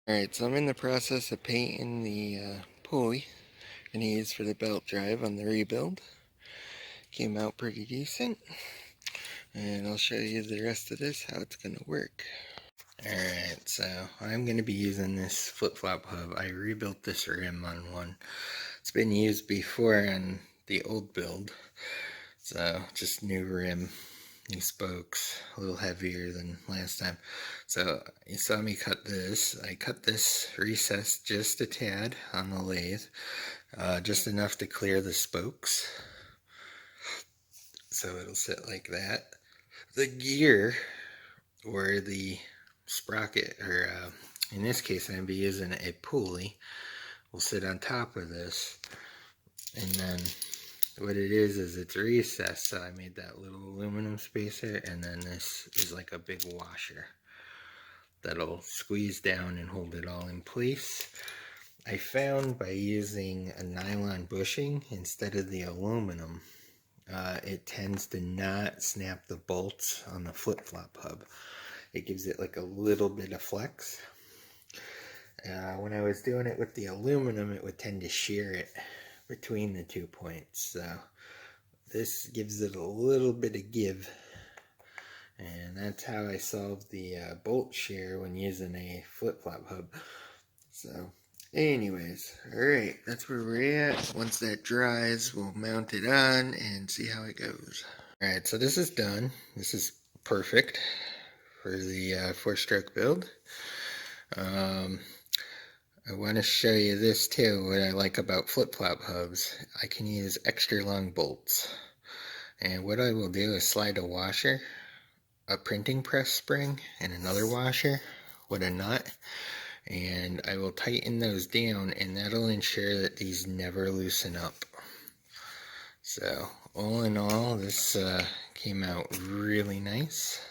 Alright, so I'm in the process of painting the pulley I'm going to use for the belt drive on the rebuild. Came out pretty decent, and I'll show you the rest of this, how it's going to work. Alright, so I'm going to be using this flip-flop hub. I rebuilt this rim on one. It's been used before on the old build, so just new rim. New spokes, a little heavier than last time. So you saw me cut this. I cut this recess just a tad on the lathe, just enough to clear the spokes. So it'll sit like that. The gear, or the sprocket, or in this case I'm going to be using a pulley, will sit on top of this. And then what it is it's recessed, so I made that little aluminum spacer, and then this is like a big washer that'll squeeze down and hold it all in place. I found by using a nylon bushing instead of the aluminum, it tends to not snap the bolts on the flip-flop hub. It gives it like a little bit of flex. When I was doing it with the aluminum, it would tend to shear it between the 2 points. So this gives it a little bit of give, and that's how I solved the bolt shear when using a flip-flop hub. So anyways, alright, that's where we're at. Once that dries, we'll mount it on and see how it goes. Alright, so this is done. This is perfect for the 4-stroke build. I want to show you this too, what I like about flip-flop hubs. I can use extra long bolts. And what I will do is slide a washer, a printing press spring, and another washer with a nut. And I will tighten those down, and that'll ensure that these never loosen up. So all in all, this came out really nice.